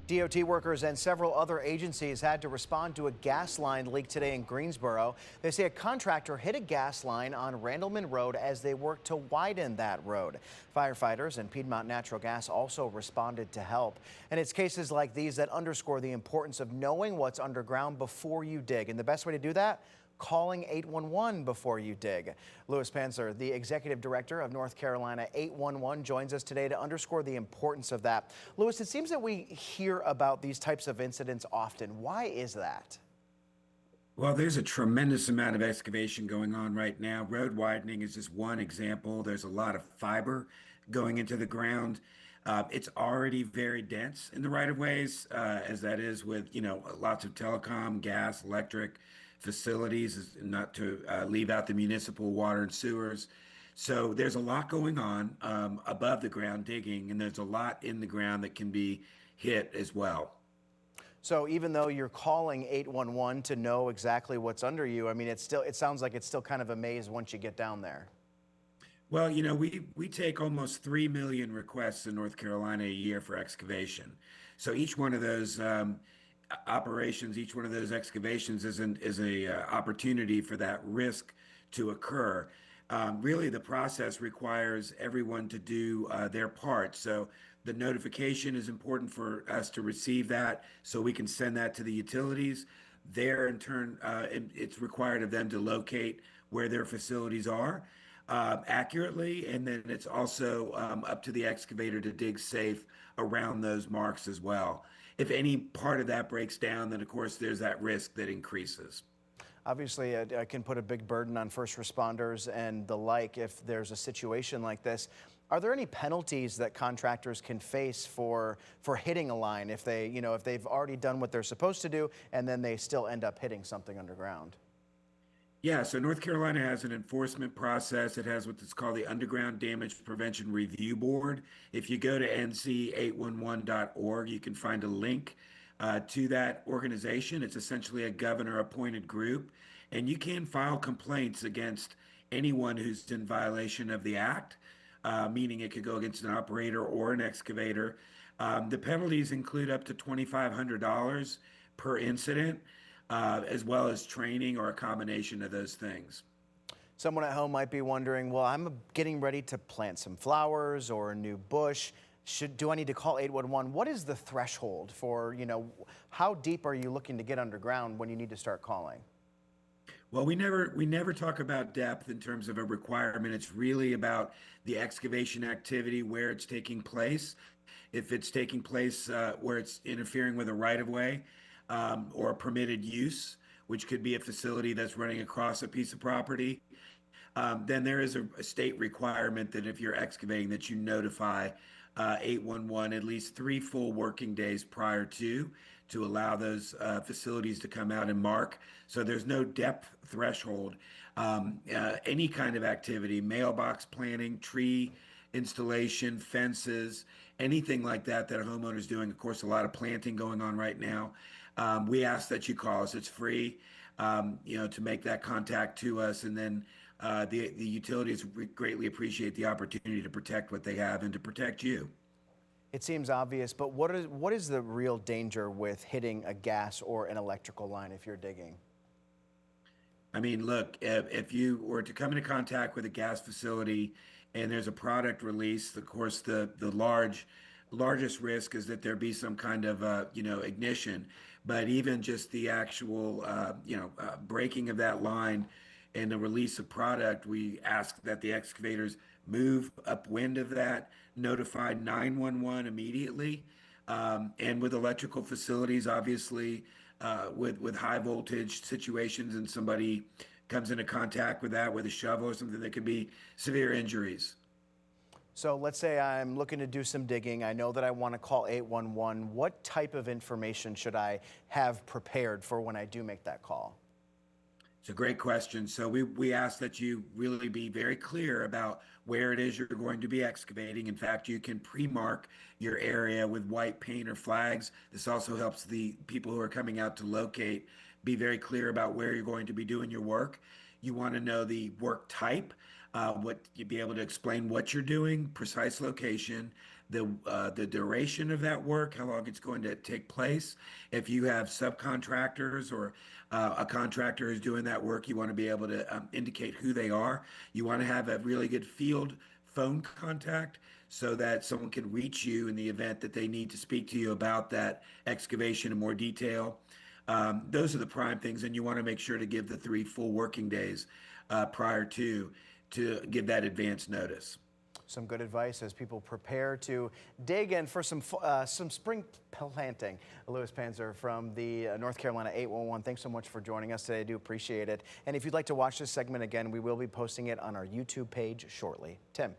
DOT workers and several other agencies had to respond to a gas line leak today in Greensboro. They say a contractor hit a gas line on Randleman Road as they worked to widen that road. Firefighters and Piedmont Natural Gas also responded to help. And it's cases like these that underscore the importance of knowing what's underground before you dig. And the best way to do that? Calling 811 before you dig. Panzer, the executive director of North Carolina 811, joins us today to underscore the importance of that. Lewis, it seems that we hear about these types of incidents often. Why is that? Well, there's a tremendous amount of excavation going on right now. Road widening is just one example. There's a lot of fiber going into the ground. It's already very dense in the right of ways, as that is with, lots of telecom, gas, electric facilities, not to leave out the municipal water and sewers. So there's a lot going on above the ground digging, and there's a lot in the ground that can be hit as well. So even though you're calling 811 to know exactly what's under you, I mean, it sounds like it's still kind of a maze once you get down there. Well, we take almost 3 million requests in North Carolina a year for excavation. So each one of those operations, each one of those excavations is a opportunity for that risk to occur. Really, the process requires everyone to do their part. So the notification is important for us to receive that so we can send that to the utilities. There, in turn, it's required of them to locate where their facilities are accurately. And then it's also up to the excavator to dig safe around those marks as well. If any part of that breaks down, then of course there's that risk that increases. Obviously, it can put a big burden on first responders and the like if there's a situation like this. Are there any penalties that contractors can face for hitting a line if if they've already done what they're supposed to do and then they still end up hitting something underground? Yeah, so North Carolina has an enforcement process. It has what's called the Underground Damage Prevention Review Board. If you go to nc811.org, you can find a link to that organization. It's essentially a governor-appointed group, and you can file complaints against anyone who's in violation of the act, meaning it could go against an operator or an excavator. The penalties include up to $2,500 per incident, as well as training or a combination of those things. Someone at home might be wondering, well, I'm getting ready to plant some flowers or a new bush. Do I need to call 811? What is the threshold for, how deep are you looking to get underground when you need to start calling? Well, we never talk about depth in terms of a requirement. It's really about the excavation activity, where it's taking place. If it's taking place where it's interfering with a right of way or a permitted use, which could be a facility that's running across a piece of property, then there is a state requirement that if you're excavating that you notify 811 at least 3 full working days prior to allow those facilities to come out and mark. So there's no depth threshold. Any kind of activity, mailbox planting, tree installation, fences, anything like that that a homeowner's doing. Of course, a lot of planting going on right now. We ask that you call us. It's free, to make that contact to us, and then the utilities greatly appreciate the opportunity to protect what they have and to protect you. It seems obvious, but what is the real danger with hitting a gas or an electrical line if you're digging? I mean, look, if you were to come into contact with a gas facility and there's a product release, of course, the largest risk is that there be some kind of, ignition. But even just the actual, breaking of that line and the release of product, we ask that the excavators move upwind of that, notify 911 immediately. And with electrical facilities, obviously, with high voltage situations and somebody comes into contact with that with a shovel or something, there could be severe injuries. So let's say I'm looking to do some digging. I know that I want to call 811. What type of information should I have prepared for when I do make that call? It's a great question. So we ask that you really be very clear about where it is you're going to be excavating. In fact, you can pre-mark your area with white paint or flags. This also helps the people who are coming out to locate be very clear about where you're going to be doing your work. You want to know the work type. what you'd be able to explain what you're doing, precise location, the duration of that work, how long it's going to take place. If you have subcontractors or a contractor who's doing that work, you want to be able to indicate who they are. You want to have a really good field phone contact so that someone can reach you in the event that they need to speak to you about that excavation in more detail. Those are the prime things, and you want to make sure to give the 3 full working days prior to give that advance notice. Some good advice as people prepare to dig in for some spring planting. Louis Panzer from the North Carolina 811, thanks so much for joining us today. I do appreciate it. And if you'd like to watch this segment again, we will be posting it on our YouTube page shortly. Tim.